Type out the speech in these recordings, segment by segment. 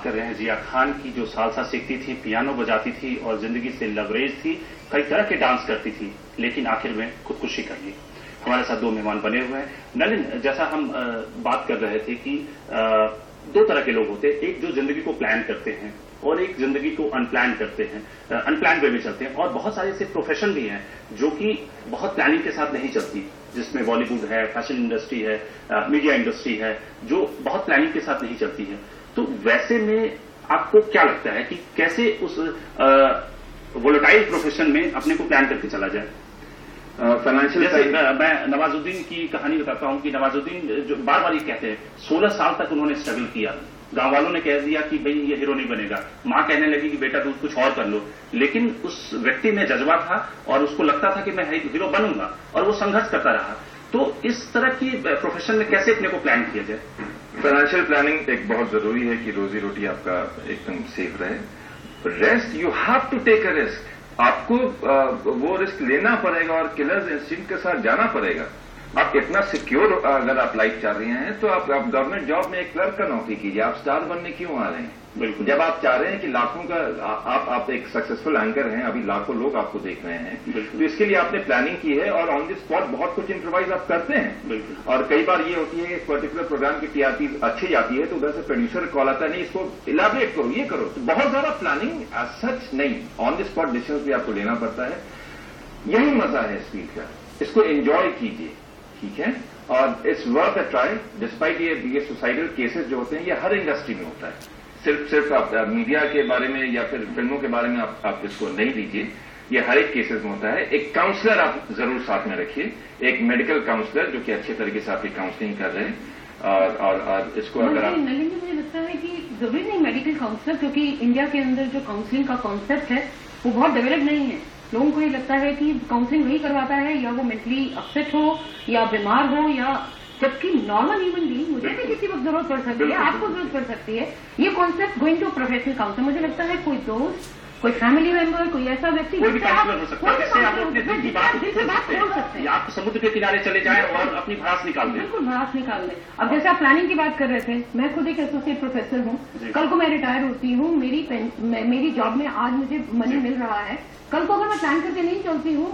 कर रहे हैं जिया खान की, जो सालसा सीखती थी, पियानो बजाती थी और जिंदगी से लवरेज थी, कई तरह के डांस करती थी, लेकिन आखिर में खुदकुशी कर ली। हमारे साथ दो मेहमान बने हुए हैं। नलिन, जैसा हम बात कर रहे थे कि दो तरह के लोग होते हैं, एक जो जिंदगी को प्लान करते हैं और एक जिंदगी को अनप्लान करते हैं, अनप्लान वे में चलते हैं। और बहुत सारे ऐसे प्रोफेशन भी हैं जो कि बहुत प्लानिंग के साथ नहीं चलती, जिसमें बॉलीवुड है, फैशन इंडस्ट्री है, मीडिया इंडस्ट्री है, जो बहुत प्लानिंग के साथ नहीं चलती है। तो वैसे में आपको क्या लगता है कि कैसे उस वोलेटाइल प्रोफेशन में अपने को प्लान करके चला जाए? फाइनेंशियल मैं नवाजुद्दीन की कहानी बताता हूं कि नवाजुद्दीन जो बार बार ये कहते हैं 16 साल तक उन्होंने स्ट्रगल किया। गांव वालों ने कह दिया कि भाई ये हीरो नहीं बनेगा, मां कहने लगी कि बेटा तुम कुछ और कर लो, लेकिन उस व्यक्ति में जज्बा था और उसको लगता था कि मैं हीरो बनूंगा और वो संघर्ष करता रहा। तो इस तरह की प्रोफेशन में कैसे अपने को प्लान किया जाए? फाइनेंशियल प्लानिंग एक बहुत जरूरी है कि रोजी रोटी आपका एकदम सेफ रहे। Rest, you have to take a risk. आपको वो रिस्क लेना पड़ेगा और किलर्स इंस्टिंक्ट के साथ जाना पड़ेगा। आप इतना सिक्योर अगर आप लाइफ चाह रहे हैं तो आप गवर्नमेंट जॉब में एक क्लर्क का नौकरी कीजिए। आप स्टार बनने क्यों आ रहे हैं? बिल्कुल। जब आप चाह रहे हैं कि लाखों का आप एक सक्सेसफुल एंकर हैं, अभी लाखों लोग आपको देख रहे हैं, तो इसके लिए आपने प्लानिंग की है और ऑन द स्पॉट बहुत कुछ इम्प्रोवाइज आप करते हैं। और कई बार ये होती है कि पर्टिकुलर प्रोग्राम की टीआरपी अच्छी जाती है तो उधर से प्रोड्यूसर कॉल आता है, नहीं इसको इलाबरेट करो, ये करो। तो बहुत ज्यादा प्लानिंग एज सच नहीं, ऑन द स्पॉट डिसीजन भी आपको लेना पड़ता है। यही मजा है इस फील्ड का, इसको एंजॉय कीजिए, ठीक है। और it's worth a try. Despite ये सुसाइडल केसेस जो होते हैं ये हर इंडस्ट्री में होता है। सिर्फ आप मीडिया के बारे में या फिर फिल्मों के बारे में आप इसको नहीं लीजिए, ये हर एक केसेस में होता है। एक काउंसलर आप जरूर साथ में रखिए, एक मेडिकल काउंसलर जो कि अच्छे तरीके से आपकी काउंसलिंग कर रहे हैं। और इसको अगर आप मुझे लगता है कि जरूरी नहीं मेडिकल काउंसलर, क्योंकि इंडिया के अंदर जो काउंसलिंग का कॉन्सेप्ट है वो बहुत डेवलप नहीं है। लोगों को ये लगता है कि काउंसलिंग वही करवाता है या वो मेंटली अपसेट हो या बीमार हो, या जबकि नॉर्मल ह्यूमन बीइंग, मुझे भी किसी वक्त जरूरत पड़ सकती है, आपको जरूरत पड़ सकती है। ये concept going to professional counsellor, मुझे लगता है कोई दोस्त, कोई फैमिली मेंबर, कोई ऐसा व्यक्ति कोई भी काउंसलर हो सकता है, जिससे आप अपने दिल की बात बोल सकते हैं। आप समुद्र के किनारे चले जाएं और अपनी भड़ास निकाल दें। बिल्कुल भड़ास निकाल दें। अब जैसे आप प्लानिंग की बात कर रहे थे, मैं खुद एक एसोसिएट प्रोफेसर हूँ। कल को मैं रिटायर होती हूँ, मेरी जॉब में आज मुझे मनी मिल रहा है, कल को अगर मैं प्लान करके नहीं चलती हूँ,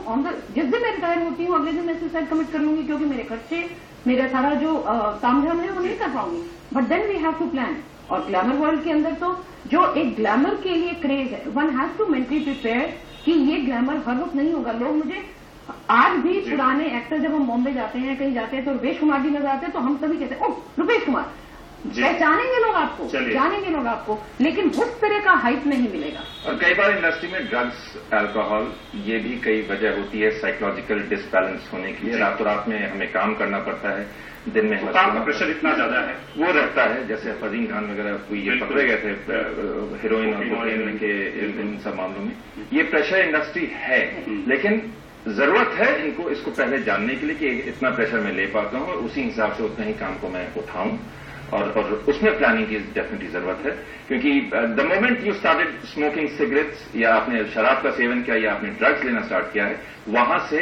जिस दिन मैं रिटायर होती हूँ अगले दिन मैं सुसाइड कमिट कर लूंगी, क्योंकि मेरे खर्चे, मेरा सारा जो तामझाम है वो नहीं कर पाऊंगी। But then we have to plan. और ग्लैमर वर्ल्ड के अंदर तो जो एक ग्लैमर के लिए क्रेज है, one has to mentally prepare कि ये ग्लैमर हर वक्त नहीं होगा। लोग मुझे आज भी पुराने एक्टर, जब हम बॉम्बे जाते हैं, कहीं जाते हैं तो रुपेश कुमार जी नजर आते हैं तो हम सभी कहते हैं ओह रुपेश कुमार, पहचानेंगे लोग आपको, जानेंगे लोग आपको, लेकिन उस तरह का हाइप नहीं मिलेगा। और कई बार इंडस्ट्री में ड्रग्स, अल्कोहल, ये भी कई वजह होती है साइकोलॉजिकल डिसबैलेंस होने के लिए। रातों रात में हमें काम करना पड़ता है, दिन में काम का प्रेशर इतना ज्यादा है, वो रहता है। जैसे फजील खान वगैरह कोई ये पकड़े गए थे हीरोइन और कोकेन के इन सब मामलों में, ये प्रेशर इंडस्ट्री है। लेकिन जरूरत है इनको, इसको पहले जानने के लिए कि इतना प्रेशर मैं ले पाता हूं और उसी हिसाब से उतना ही काम को मैं उठाऊं। और उसमें प्लानिंग की डेफिनेटली जरूरत है, क्योंकि the moment you started smoking cigarettes, या आपने शराब का सेवन किया या आपने ड्रग्स लेना स्टार्ट किया है, वहां से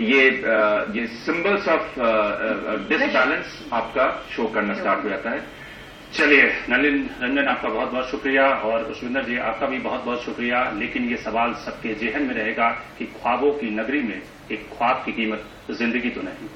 ये सिंबल्स ऑफ डिसबैलेंस आपका शो करना स्टार्ट हो जाता है। चलिए नलिन रंजन, आपका बहुत बहुत शुक्रिया, और पुष्पिंदर जी आपका भी बहुत बहुत शुक्रिया। लेकिन ये सवाल सबके जेहन में रहेगा कि ख्वाबों की नगरी में एक ख्वाब की कीमत जिंदगी तो नहीं।